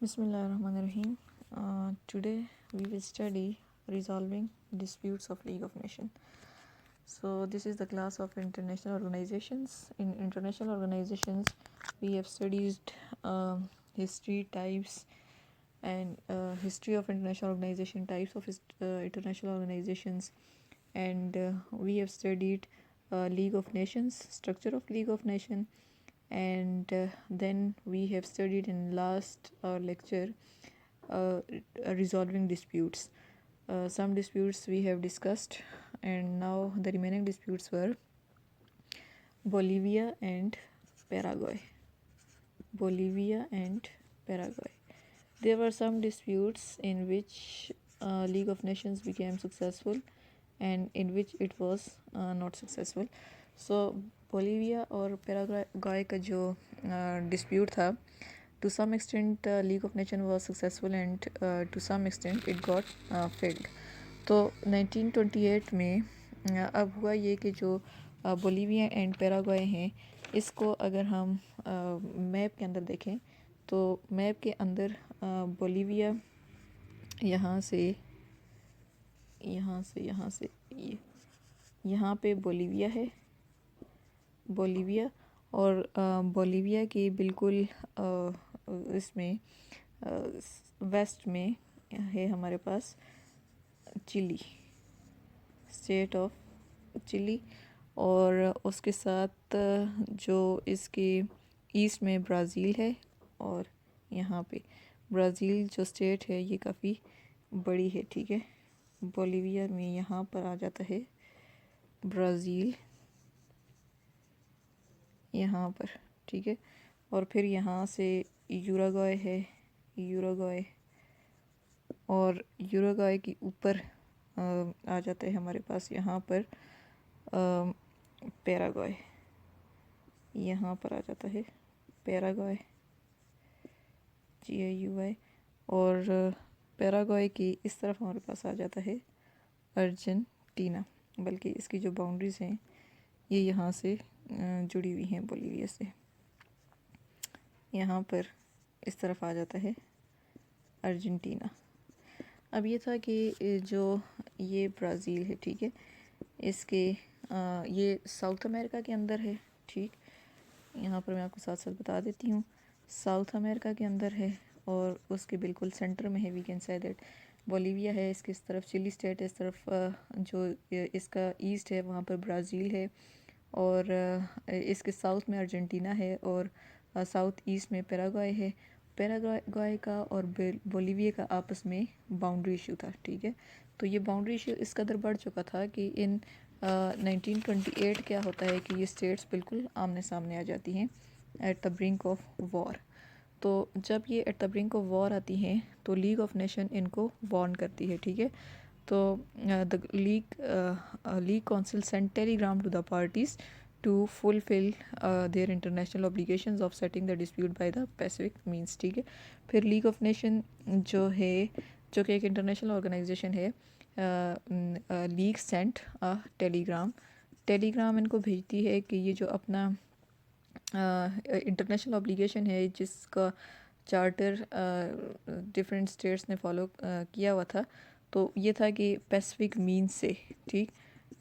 Bismillahirrahmanirrahim. Today we will study resolving disputes of League of Nations. So this is the class of international organizations. In international organizations, we have studied history types and history of international organization types of international organizations, and we have studied League of Nations, structure of League of Nations, and then we have studied in last lecture resolving disputes. Some disputes we have discussed, and now the remaining disputes were Bolivia and Paraguay. Bolivia and Paraguay. There were some disputes in which League of Nations became successful and in which it was not successful. So Bolivia और पैराग्वाय का जो dispute था, to some extent League of Nations was successful and to some extent it got failed. तो 1928 में अब हुआ ये कि जो बोलीविया एंड पैराग्वाय हैं, इसको अगर हम मैप के अंदर देखें तो मैप के अंदर बोलीविया यहाँ से यहाँ पे बोलीविया है, बोलीविया और बोलीविया की बिल्कुल इसमें वेस्ट में है हमारे पास चिली, स्टेट ऑफ चिली, और उसके साथ जो इसके ईस्ट में ब्राज़ील है, और यहाँ पे ब्राज़ील जो स्टेट है ये काफ़ी बड़ी है, ठीक है। बोलीविया में यहाँ पर आ जाता है ब्राज़ील, यहाँ पर, ठीक है। और फिर यहाँ से यूरुग्वाय है, यूरुग्वाय, और यूरुग्वाय के ऊपर आ जाता है हमारे पास यहाँ पर पैराग्वाय, यहाँ पर आ जाता है पैराग्वाय, GAUY, और पैराग्वाय की इस तरफ हमारे पास आ जाता है अर्जेंटीना, बल्कि इसकी जो बाउंड्रीज़ हैं ये यहाँ से जुड़ी हुई हैं बोलीविया से। यहाँ पर इस तरफ आ जाता है अर्जेंटीना। अब ये था कि जो ये ब्राज़ील है, ठीक है, इसके ये साउथ अमेरिका के अंदर है, ठीक। यहाँ पर मैं आपको साथ साथ बता देती हूँ, साउथ अमेरिका के अंदर है और उसके बिल्कुल सेंटर में है। We can say that Bolivia है, इसके इस तरफ चिली स्टेट है, इस तरफ जो इसका ईस्ट है वहाँ पर ब्राज़ील है, और इसके साउथ में अर्जेंटीना है, और साउथ ईस्ट में पैराग्वाय है। पैराग्वाय का और बोलीविया का आपस में बाउंड्री इशू था, ठीक है। तो ये बाउंड्री इशू इस कदर बढ़ चुका था कि इन 1928 क्या होता है कि ये स्टेट्स बिल्कुल आमने सामने आ जाती हैं at the brink of war. तो जब ये at the brink of war आती हैं तो लीग ऑफ नेशन इनको वार्न करती है, ठीक है। तो the League Council sent telegram to the parties to fulfill their international obligations of setting the dispute by the Pacific means, ठीक है। फिर लीग ऑफ नेशन जो है, जो कि एक इंटरनेशनल ऑर्गेनाइजेशन है, लीग सेंट टेलीग्राम इनको भेजती है कि ये जो अपना इंटरनेशनल ऑब्लिगेशन है जिसका चार्टर डिफरेंट स्टेट्स ने फॉलो किया हुआ था, तो ये था कि पैसिफिक मीन्स से, ठीक,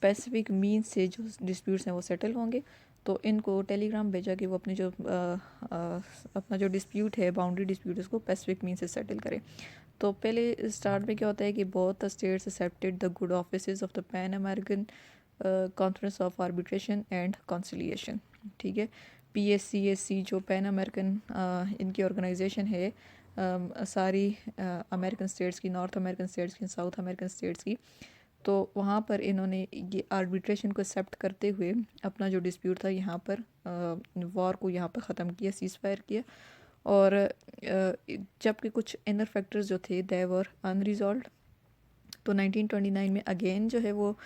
पैसिफिक मीन्स से जो डिस्प्यूट्स हैं वो सेटल होंगे। तो इनको टेलीग्राम भेजा कि वो अपने जो अपना जो डिस्प्यूट है, बाउंड्री डिस्प्यूट, उसको पैसिफिक मीन्स से सेटल करें। तो पहले स्टार्ट में क्या होता है कि both the states accepted the good offices of the pan American conference of arbitration and conciliation, ठीक है। PACAC जो पैन अमेरिकन इनकी ऑर्गेनाइजेशन है, सारी अमेरिकन स्टेट्स की, नॉर्थ अमेरिकन स्टेट्स की, साउथ अमेरिकन स्टेट्स की, तो वहाँ पर इन्होंने ये आर्बिट्रेशन को एक्सेप्ट करते हुए अपना जो डिस्प्यूट था यहाँ पर वॉर को यहाँ पर ख़त्म किया, सीज़ फायर किया। और जबकि कुछ इनर फैक्टर्स जो थे दे वर अनरिजॉल्व्ड, तो 1929 में अगेन जो है वो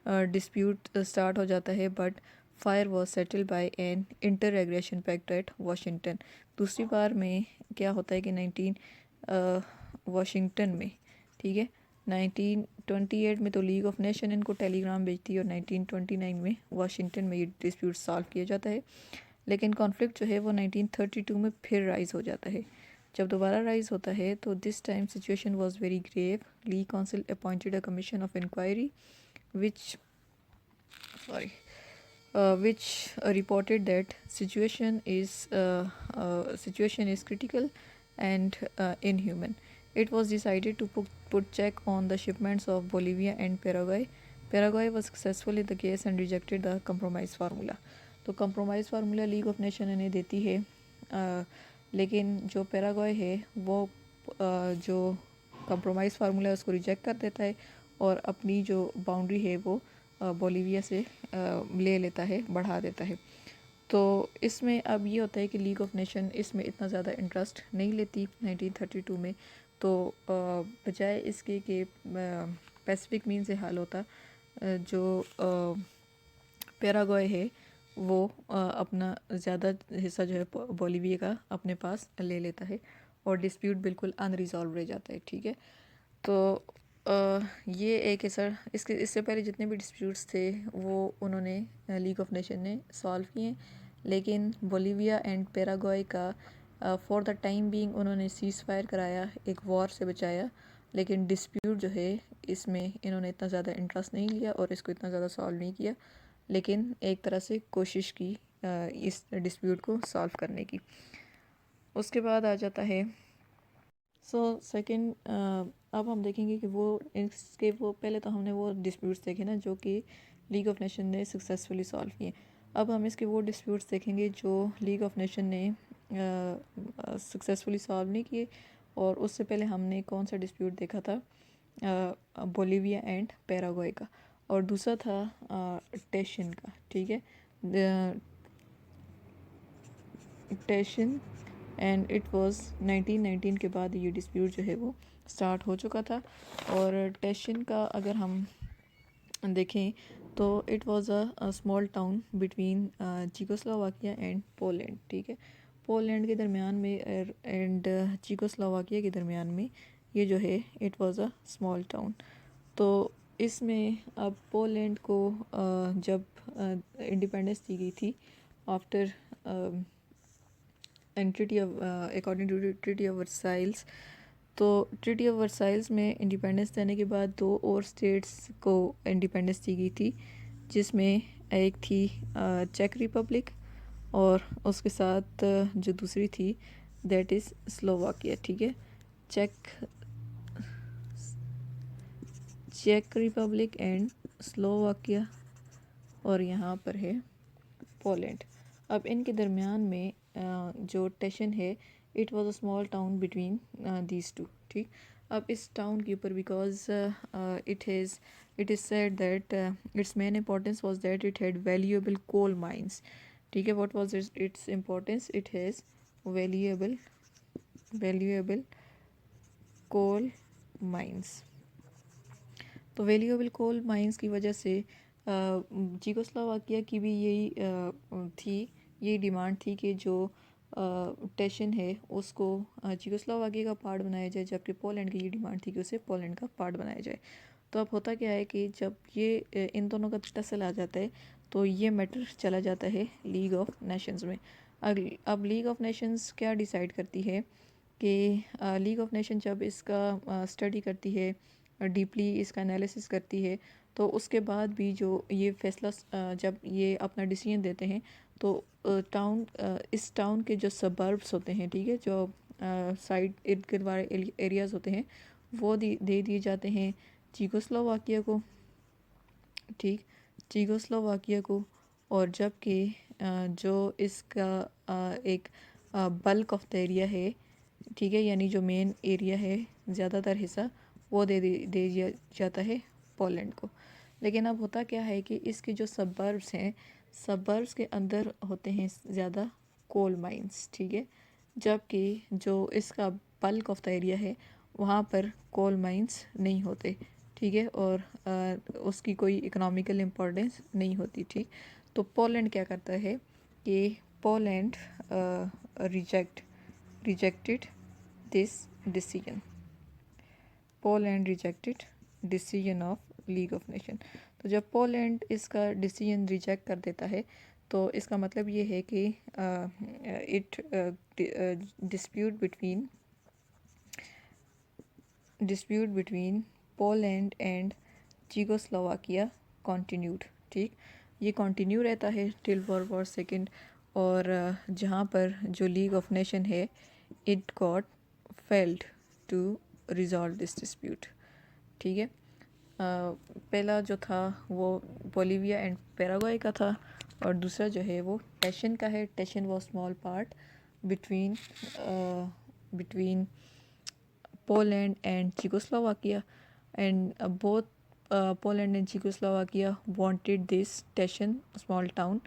डिस्प्यूट स्टार्ट हो जाता है, but fire was settled by an inter aggression pact at Washington. दूसरी बार में क्या होता है कि 19 वाशिंगटन में, ठीक है, 1928 में तो लीग ऑफ नेशन इनको टेलीग्राम भेजती है, और 1929 में वाशिंगटन में ये डिस्प्यूट सॉल्व किया जाता है। लेकिन कॉन्फ्लिक्ट जो है वो 1932 में फिर राइज़ हो जाता है। जब दोबारा राइज होता है तो this time situation was very grave. League council appointed a commission of inquiry which sorry which reported that situation is critical and inhuman. It was decided to put check on the shipments of Bolivia and Paraguay. Paraguay was successful in the case and rejected the compromise formula. तो compromise formula league of nation इन्हें देती है, लेकिन जो Paraguay है वो जो compromise formula है उसको रिजेक्ट कर देता है और अपनी जो बाउंड्री है वो बोलीविया से ले लेता है, बढ़ा देता है. तो इसमें अब ये होता है कि लीग ऑफ नेशन इसमें इतना ज़्यादा इंटरेस्ट नहीं लेती 1932 में. तो बजाय इसके कि पैसिफिक मीन से हल होता, जो पैराग्वे है वो अपना ज़्यादा हिस्सा जो है बोलीविया का अपने पास ले लेता है और डिस्प्यूट बिल्कुल अनरिजॉल्व रह जाता है. ठीक है, तो ये एक ऐसा इससे पहले जितने भी डिस्प्यूट्स थे वो उन्होंने लीग ऑफ नेशन ने सॉल्व किए, लेकिन बोलीविया एंड पैराग्वे का फॉर द टाइम बीइंग उन्होंने सीज़ फायर कराया, एक वॉर से बचाया, लेकिन डिस्प्यूट जो है इसमें इन्होंने इतना ज़्यादा इंटरेस्ट नहीं लिया और इसको इतना ज़्यादा सॉल्व नहीं किया, लेकिन एक तरह से कोशिश की इस डिस्प्यूट को सॉल्व करने की. उसके बाद आ जाता है सेकंड. अब हम देखेंगे कि वो पहले तो हमने वो डिस्प्यूट्स देखे ना जो कि लीग ऑफ नेशन ने सक्सेसफुली सॉल्व किए. अब हम इसके वो डिस्प्यूट्स देखेंगे जो लीग ऑफ नेशन ने सक्सेसफुली सॉल्व नहीं किए. और उससे पहले हमने कौन सा डिस्प्यूट देखा था, बोलीविया एंड पैराग्वे का, और दूसरा था टेशन का. ठीक है, टेशन एंड इट वाज 1919 के बाद ये डिस्प्यूट जो है वो स्टार्ट हो चुका था. और टेशन का अगर हम देखें तो it was a small town between Czechoslovakia and Poland. ठीक है, पोलैंड के दरमियान में एंड चेकोस्लोवाकिया के दरमियान में ये जो है it was a small town. तो इसमें अब पोलैंड को जब इंडिपेंडेंस दी गई थी after end treaty of according to treaty of Versailles, तो ट्रीटी ऑफ वर्साइल्स में इंडिपेंडेंस देने के बाद दो और स्टेट्स को इंडिपेंडेंस दी गई थी, जिसमें एक थी चेक रिपब्लिक और उसके साथ जो दूसरी थी दैट इज़ स्लोवाकिया. ठीक है, चेक रिपब्लिक एंड स्लोवाकिया, और यहाँ पर है पोलैंड. अब इनके दरमियान में जो टेशन है it was a small town between these two. ठीक, अब इस टाउन के ऊपर because it is said that its main importance was that it had valuable coal mines. ठीक है, what was its importance, it has valuable coal mines. तो valuable coal mines की वजह से चेकोस्लोवाकिया की भी यही डिमांड थी कि जो टेशन है उसको चेकोस्लोवाकिया का पार्ट बनाया जाए, जबकि पोलैंड की ये डिमांड थी कि उसे पोलैंड का पार्ट बनाया जाए. तो अब होता क्या है कि जब ये इन दोनों का टसल आ जाता है तो ये मैटर चला जाता है लीग ऑफ नेशंस में. अब लीग ऑफ नेशंस क्या डिसाइड करती है कि लीग ऑफ नेशन जब इसका स्टडी करती है, डीपली इसका एनालिसिस करती है, तो उसके बाद भी जो ये फैसला जब ये अपना डिसीजन देते हैं तो इस टाउन के जो सबर्ब्स होते हैं, ठीक है, जो साइड इर्द गिर्द वाले एरियाज़ होते हैं वो दे दिए जाते हैं चेकोस्लोवाकिया को. ठीक, चेकोस्लोवाकिया को. और जबकि जो इसका एक बल्क ऑफ द एरिया है, ठीक है, यानी जो मेन एरिया है ज़्यादातर हिस्सा वो दे दिया जाता है पोलैंड को. लेकिन अब होता क्या है कि इसके जो सबर्ब्स हैं, सबर्ब्स के अंदर होते हैं ज़्यादा कोल माइंस. ठीक है, जबकि जो इसका बल्क ऑफ द एरिया है वहाँ पर कोल माइंस नहीं होते. ठीक है, और उसकी कोई इकोनॉमिकल इम्पोर्टेंस नहीं होती. ठीक, तो पोलैंड क्या करता है कि Poland rejected this decision. Poland rejected decision of League of nation. तो जब पोलैंड इसका डिसीजन रिजेक्ट कर देता है तो इसका मतलब ये है कि it dispute between dispute between Poland and Czechoslovakia continued. ठीक, ये कंटिन्यू रहता है टिल वर्ल्ड वॉर सेकेंड। और जहाँ पर जो लीग ऑफ नेशन है it got failed to resolve this dispute. ठीक है, पहला जो था वो बोलिविया एंड पैराग्वे का था, और दूसरा जो है वो टेशन का है। Station was small part between Poland and Czechoslovakia, and both Poland and Czechoslovakia wanted this Teschen small town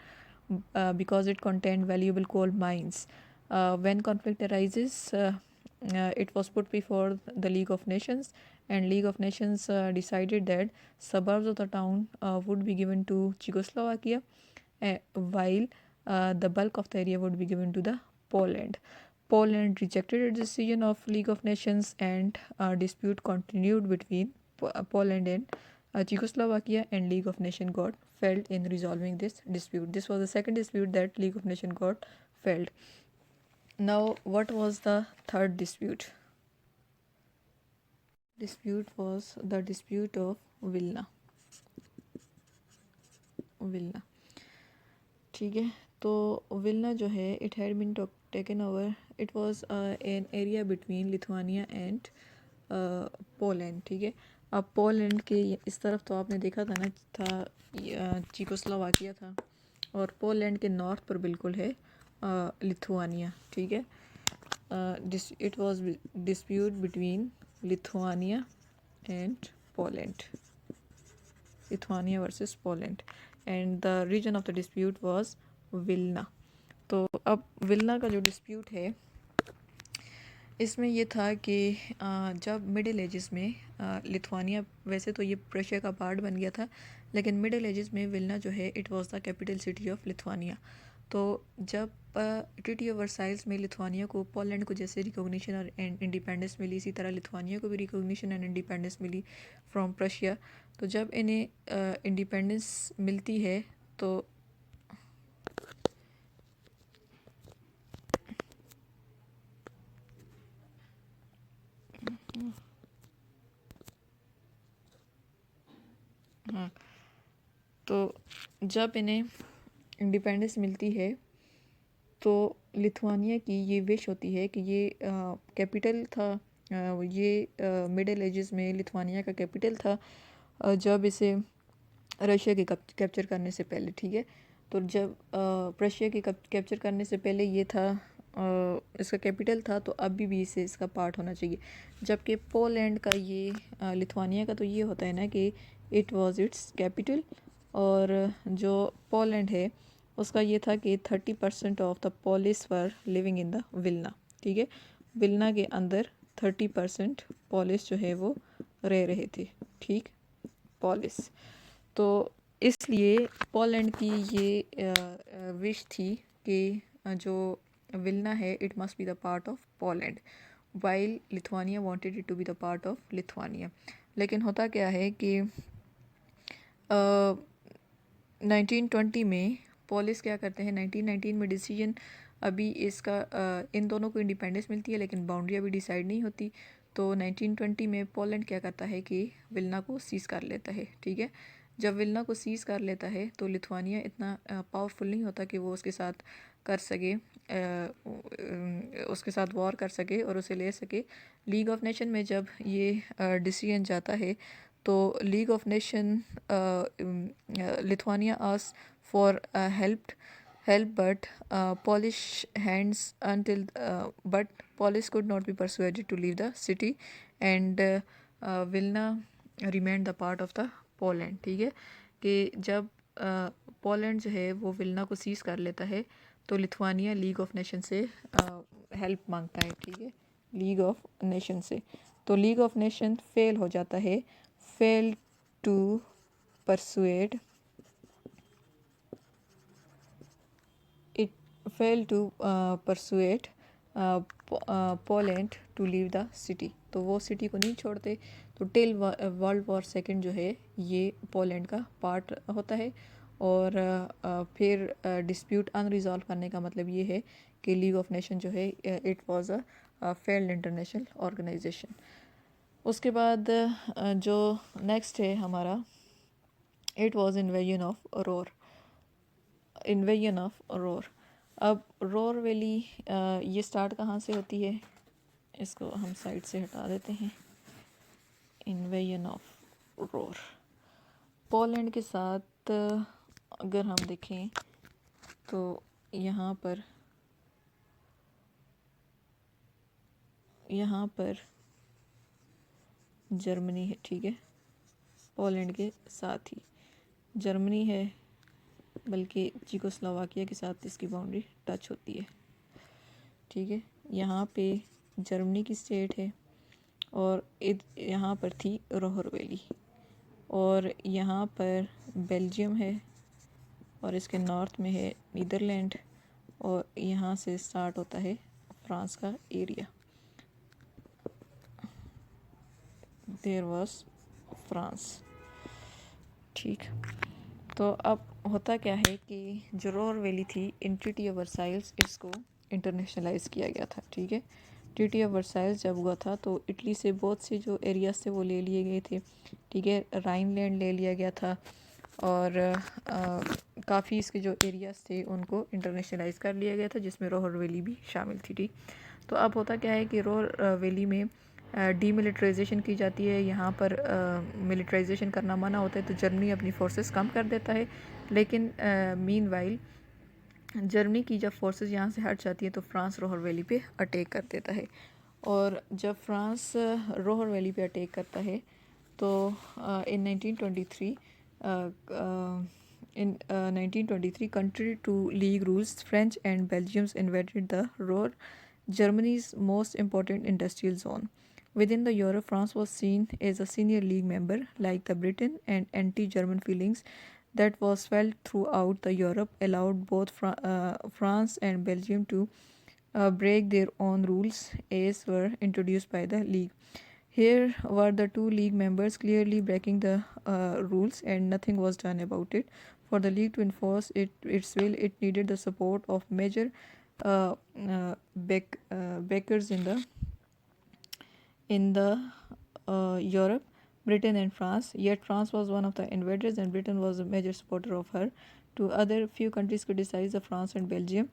because it contained valuable coal mines. When conflict arises, it was put before the League of Nations, and League of Nations decided that suburbs of the town would be given to Czechoslovakia, while the bulk of the area would be given to the Poland. Poland rejected a decision of League of Nations, and dispute continued between Poland and Czechoslovakia, and League of Nations got failed in resolving this dispute. This was the second dispute that League of Nations got failed. Now, what was the third dispute? Dispute was the dispute of Vilna. ठीक है, तो Vilna जो है it had been taken over, it was an area between Lithuania and Poland. ठीक है, अब Poland के इस तरफ तो आपने देखा था ना, था चेकोस्लोवाकिया था, और पोलैंड के नॉर्थ पर बिल्कुल है लिथुआनिया। ठीक है, it was dispute between Lithuania and Poland, Lithuania versus Poland, and the reason of the dispute was Vilna. तो अब विल्ना का जो डिस्प्यूट है इसमें ये था कि जब मिडिल एजेस में लिथुआनिया, वैसे तो ये प्रशिया का पार्ट बन गया था, लेकिन मिडिल एजेस में विल्ना जो है it was the capital city of Lithuania. तो जब ट्रीटी ऑफ वर्साइल्स में लिथुआनिया को पोलैंड को जैसे रिकॉग्निशन और इंडिपेंडेंस मिली, इसी तरह लिथुआनिया को भी रिकॉग्निशन एंड इंडिपेंडेंस मिली फ्रॉम प्रशिया। तो जब इन्हें इंडिपेंडेंस मिलती है तो हाँ, तो जब इन्हें इंडिपेंडेंस मिलती है तो लिथुआनिया की ये विश होती है कि ये कैपिटल था, ये मिडिल एजेस में लिथुआनिया का कैपिटल था जब इसे रशिया के कैप्चर करने से पहले। ठीक है, तो जब रशिया के कैप्चर करने से पहले ये था इसका कैपिटल था, तो अभी भी इसे इसका पार्ट होना चाहिए। जबकि पोलैंड का ये लिथुआनिया का तो ये होता है ना कि इट वाज इट्स कैपिटल, और जो पोलैंड है उसका ये था कि 30% of the police were living in the विल्ना। ठीक है, विल्ना के अंदर 30% पोलिस जो है वो रह रहे थे। ठीक, पोलिस, तो इसलिए पोलैंड की ये विश थी कि जो विल्ना है it must be the part of Poland, while Lithuania wanted it to be the part of Lithuania. लेकिन होता क्या है कि 1920 में पोलिस क्या करते हैं, 1919 में डिसीजन अभी इसका इन दोनों को इंडिपेंडेंस मिलती है लेकिन बाउंड्री अभी डिसाइड नहीं होती। तो 1920 में पोलैंड क्या करता है कि विल्ना को सीज़ कर लेता है। ठीक है, जब विल्ना को सीज़ कर लेता है तो लिथुआनिया इतना पावरफुल नहीं होता कि वो उसके साथ कर सके, उसके साथ वॉर कर सके और उसे ले सके। लीग ऑफ नेशन में जब ये डिसीजन जाता है तो League of nation Lithuania ask for help but Polish hands until but Polish could not be persuaded to leave the city, and Vilna remained the part of the Poland। ठीक है, कि जब पोलैंड जो है वो विल्ना को सीज कर लेता है तो लिथुआनिया लीग ऑफ नेशन से हेल्प मांगता है। ठीक है, लीग ऑफ नेशन से, तो लीग ऑफ नेशन फेल हो जाता है, fail to persuade failed to persuade Poland to leave the city. तो वो सिटी को नहीं छोड़ते, तो टिल वर्ल्ड वॉर सेकेंड जो है ये पोलैंड का पार्ट होता है। और फिर डिस्प्यूट अनरिजॉल्व करने का मतलब ये है कि लीग ऑफ नेशन जो है it was a failed international organisation. उसके बाद जो नेक्स्ट है हमारा, it was invasion of Ruhr. Ruhr valley वैली ये स्टार्ट कहाँ से होती है, इसको हम साइड से हटा देते हैं। इन्वेजन ऑफ रोर पोलैंड के साथ अगर हम देखें तो यहाँ पर जर्मनी है, ठीक है, पोलैंड के साथ ही जर्मनी है, बल्कि चेकोस्लोवाकिया के साथ इसकी बाउंड्री टच होती है, ठीक है। यहाँ पे जर्मनी की स्टेट है और यहाँ पर थी रोहर वैली, और यहाँ पर बेल्जियम है और इसके नॉर्थ में है नीदरलैंड, और यहाँ से स्टार्ट होता है फ्रांस का एरिया। देयर वाज फ्रांस, ठीक। तो अब होता क्या है कि जो रोहर वैली थी, इन ट्रीटी ऑफ वर्साइल्स इसको इंटरनेशनलाइज किया गया था, ठीक है। ट्रीटी ऑफ वर्साइल्स जब हुआ था तो इटली से बहुत से जो एरियाज थे वो ले लिए गए थे, ठीक है। राइनलैंड ले लिया गया था और काफ़ी इसके जो एरियाज थे उनको इंटरनेशनलाइज कर लिया गया था, जिसमें रोहर वैली भी शामिल थी, ठीक। तो अब होता क्या है कि रोहर वैली में डीमिलिटराइजेशन की जाती है। यहाँ पर मिलिटराइजेशन करना मना होता है, तो जर्मनी अपनी फोर्सेस कम कर देता है, लेकिन मीनवाइल जर्मनी की जब फोर्सेस यहाँ से हट जाती है तो फ्रांस रोहर वैली पे अटैक कर देता है। और जब फ्रांस रोहर वैली पे अटैक करता है तो इन 1923 country to league rules, French and Belgians invaded the Ruhr, Germany's most important industrial zone. Within the Europe, France was seen as a senior league member, like the Britain, and anti-German feelings that was felt throughout the Europe allowed both France and Belgium to break their own rules as were introduced by the league. Here were the two league members clearly breaking the rules, and nothing was done about it. For the league to enforce its will, it needed the support of major backers in the Europe, Britain and France. Yet France was one of the invaders, and Britain was a major supporter of her. Two other few countries criticized France and Belgium,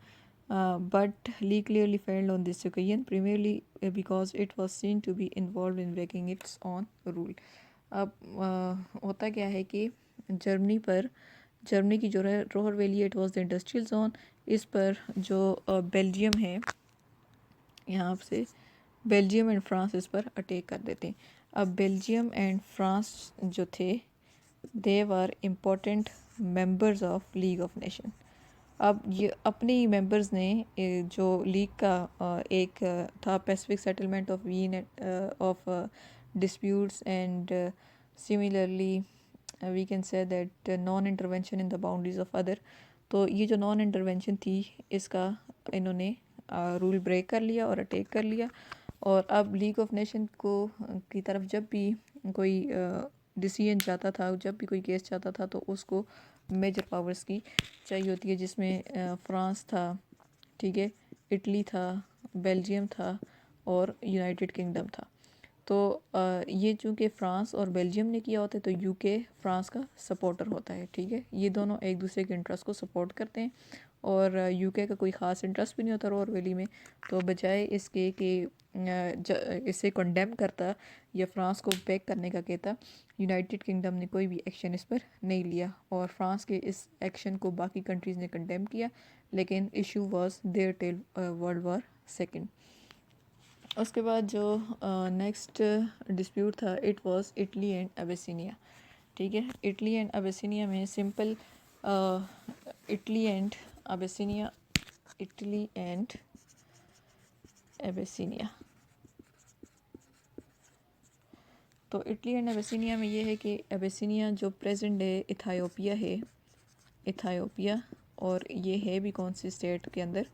but Lee clearly failed on this occasion, primarily because it was seen to be involved in breaking its own rule. अब होता क्या है कि Germany की जो Ruhr valley, it was the industrial zone, इस पर जो बेल्जियम है, यहाँ से बेल्जियम एंड फ्रांस इस पर अटैक कर देते हैं। अब बेल्जियम एंड फ्रांस जो थे, they were important members of League of Nation. अब ये अपने ही मेंबर्स ने जो लीग का एक था pacific settlement of ween of disputes and similarly we can say that non intervention in the boundaries of other. तो ये जो नॉन इंटरवेंशन थी, इसका इन्होंने रूल ब्रेक कर लिया और अटैक कर लिया। और अब लीग ऑफ नेशन को की तरफ जब भी कोई डिसीजन जाता था, जब भी कोई केस जाता था, तो उसको मेजर पावर्स की चाहिए होती है, जिसमें फ्रांस था, ठीक है, इटली था, बेल्जियम था और यूनाइटेड किंगडम था। तो ये चूँकि फ़्रांस और बेल्जियम ने किया होता है, तो यूके फ्रांस का सपोर्टर होता है, ठीक है। ये दोनों एक दूसरे के इंटरेस्ट को सपोर्ट करते हैं, और यूके का कोई ख़ास इंटरेस्ट भी नहीं होता रोहर वैली में। तो बजाय इसके कि इसे कंडेम करता या फ्रांस को बैक करने का कहता, यूनाइटेड किंगडम ने कोई भी एक्शन इस पर नहीं लिया, और फ्रांस के इस एक्शन को बाकी कंट्रीज़ ने कंडेम किया, लेकिन issue was there till world war second. उसके बाद जो नेक्स्ट डिस्प्यूट था, it was Italy and Abyssinia, ठीक है। इटली एंड अबेसिनिया में सिंपल इटली एंड अबेसिनिया तो इटली एंड अबेसिनिया में ये है कि अबेसिनिया जो प्रेजेंट डे इथायोपिया, और ये है भी कौन सी स्टेट के अंदर,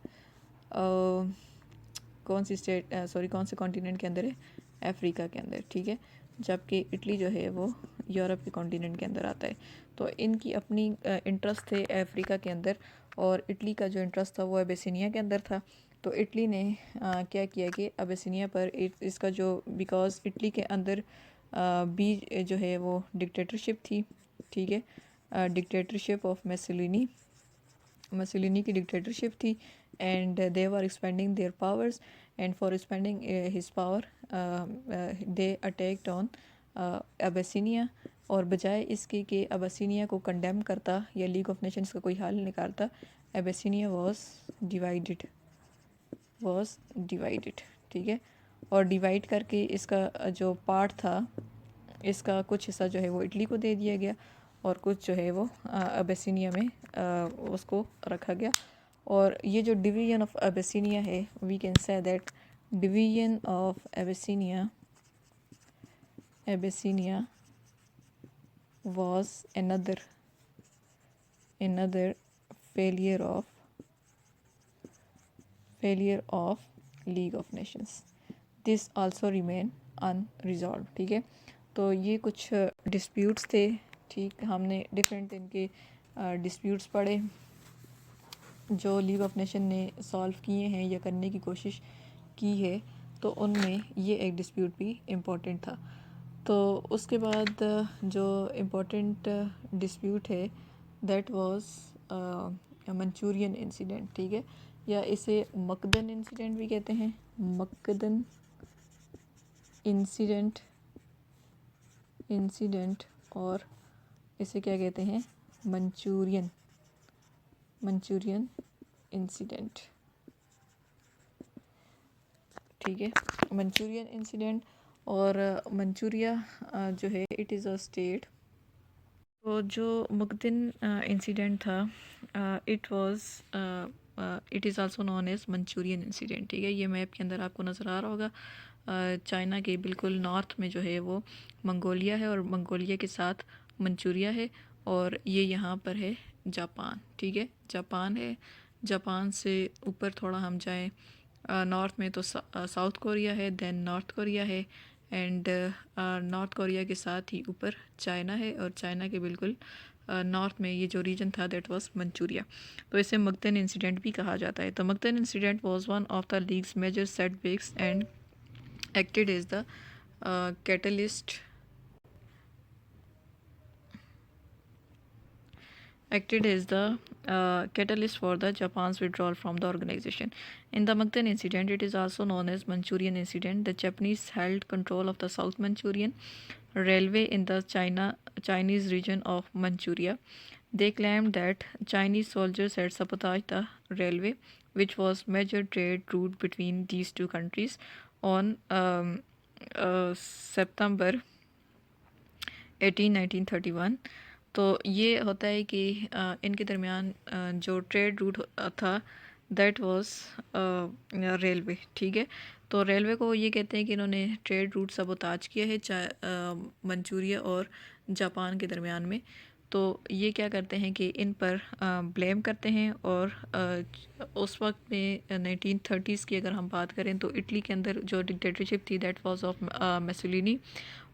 कौन से कॉन्टिनेंट के अंदर है, अफ्रीका के अंदर, ठीक है। जबकि इटली जो है वो यूरोप के कॉन्टिनेंट के अंदर आता है। तो इनकी अपनी इंटरेस्ट थे अफ्रीका के अंदर, और इटली का जो इंटरेस्ट था वो अबेसिनिया के अंदर था। तो इटली ने क्या किया कि अबिसिनिया पर इसका जो बिकॉज़ इटली के अंदर भी जो है वो डिक्टेटरशिप थी, ठीक है, डिक्टेटरशिप ऑफ मसलिनी की डिक्टेटरशिप थी and they were expanding there powers and for expanding his power they attacked on Abyssinia. और बजाय इसके कि अबिसिनिया को कंडेम करता या लीग ऑफ नेशंस का कोई हल निकालता, अबिसिनिया वॉज डिवाइडेड, ठीक है। और डिवाइड करके इसका जो पार्ट था, इसका कुछ हिस्सा जो है वो इटली को दे दिया गया और कुछ जो है वो अबिसिनिया में उसको रखा गया। और ये जो डिवीजन ऑफ अबिसिनिया है, we can say that division of Abyssinia was another failure of League of Nations. This also remain unresolved, ठीक है। तो ये कुछ डिस्प्यूट्स थे, ठीक। हमने डिफरेंट इनके डिस्प्यूट्स पढ़े जो लीग ऑफ नेशन ने सॉल्व किए हैं या करने की कोशिश की है, तो उनमें ये एक डिस्प्यूट भी इम्पोर्टेंट था। तो उसके बाद जो इम्पोर्टेंट डिस्प्यूट है दैट वाज मंचूरियन इंसिडेंट, ठीक है, या इसे मकदन इंसिडेंट भी कहते हैं। मकदन इंसिडेंट और इसे क्या कहते हैं, मंचूरियन इंसिडेंट, ठीक है। मंचूरियन इंसिडेंट और मंचूरिया जो है इट इज़ अ स्टेट। तो जो मुकदिन इंसिडेंट था, it is also known as Manchurian incident, ठीक है। ये मैप के अंदर आपको नज़र आ रहा होगा, चाइना के बिल्कुल नॉर्थ में जो है वो मंगोलिया है और मंगोलिया के साथ मंचूरिया है, और ये यहाँ पर है जापान, ठीक है। जापान है, जापान से ऊपर थोड़ा हम जाएँ नॉर्थ में तो साउथ कोरिया है, देन नॉर्थ कोरिया है, एंड नॉर्थ कोरिया के साथ ही ऊपर चाइना है, और चाइना के बिल्कुल नॉर्थ में ये जो रीजन था दैट वाज मंचूरिया। तो इसे मकदन इंसिडेंट भी कहा जाता है। तो Mukden incident was one of the league's major setbacks and acted as the catalyst for the Japan's withdrawal from the organization. In the Mukden incident, it is also known as Manchurian incident. The Japanese held control of the South Manchurian railway in the Chinese region of Manchuria. They claimed that Chinese soldiers had sabotaged the railway, which was major trade route between these two countries. On September 18, 1931, तो ये होता है कि इनके दरमियान जो trade route था that was railway, ठीक है। तो रेलवे को ये कहते हैं कि इन्होंने ट्रेड रूट सबोताज किया है मंचूरिया और जापान के दरमियान में। तो ये क्या करते हैं कि इन पर ब्लेम करते हैं, और उस वक्त में 1930s की अगर हम बात करें तो इटली के अंदर जो डिक्टेटरशिप थी दैट वाज ऑफ मुसोलिनी,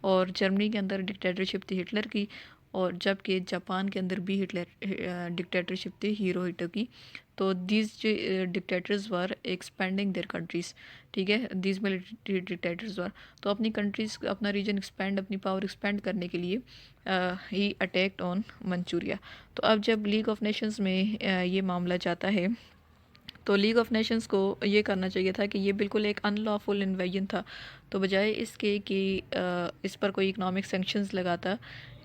और जर्मनी के अंदर डिक्टेटरशिप थी हिटलर की, और जबकि जापान के अंदर भी हिटलर डिक्टेटरशिप थी हिरोहितो की। तो these dictators were expanding their countries, ठीक है। दीज मिलिट्री डिक्टेटर्स वर, तो अपनी कंट्रीज़, अपना रीजन एक्सपेंड, अपनी पावर एक्सपेंड करने के लिए ही अटैक्ड ऑन मंचूरिया। तो अब जब लीग ऑफ नेशंस में ये मामला जाता है, तो लीग ऑफ नेशंस को ये करना चाहिए था कि ये बिल्कुल एक अनलॉफुल इन्वेजन था। तो बजाय इसके कि इस पर कोई इकनॉमिक सेंक्शंस लगाता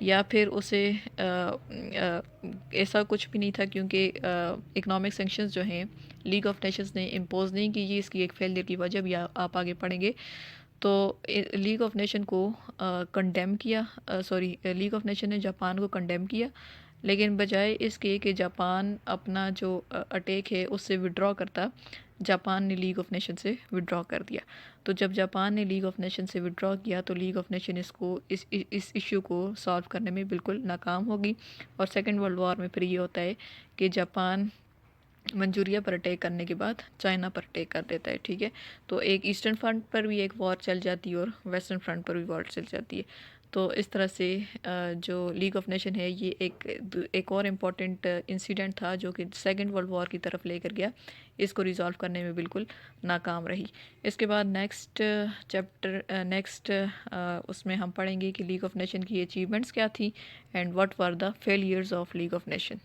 या फिर उसे ऐसा कुछ भी नहीं था, क्योंकि इकनॉमिक सेंक्शंस जो हैं लीग ऑफ नेशंस ने इम्पोज नहीं की। ये इसकी एक फेलियर की वजह भी आप आगे पढ़ेंगे। तो लीग ऑफ नेशन को कंडेम किया, लीग ऑफ नेशन ने जापान को कंडेम किया, लेकिन बजाय इसके कि जापान अपना जो अटैक है उससे विड्रॉ करता, जापान ने लीग ऑफ नेशन से विड्रॉ कर दिया। तो जब जापान ने लीग ऑफ नेशन से विड्रॉ किया तो लीग ऑफ नेशन इस इशू को सॉल्व करने में बिल्कुल नाकाम होगी, और सेकेंड वर्ल्ड वॉर में फिर ये होता है कि जापान मंचूरिया पर अटैक करने के बाद चाइना पर अटैक कर देता है, ठीक है। तो एक ईस्टर्न फ्रंट पर भी एक वॉर चल जाती है और वेस्टर्न फ्रंट पर भी वॉर चल जाती है। तो इस तरह से जो लीग ऑफ नेशन है ये एक और इम्पॉर्टेंट इंसिडेंट था जो कि सेकेंड वर्ल्ड वॉर की तरफ लेकर गया, इसको रिज़ॉल्व करने में बिल्कुल नाकाम रही। इसके बाद नेक्स्ट चैप्टर नेक्स्ट उसमें हम पढ़ेंगे कि लीग ऑफ नेशन की अचीवमेंट्स क्या थी and what were the failures of League of nation.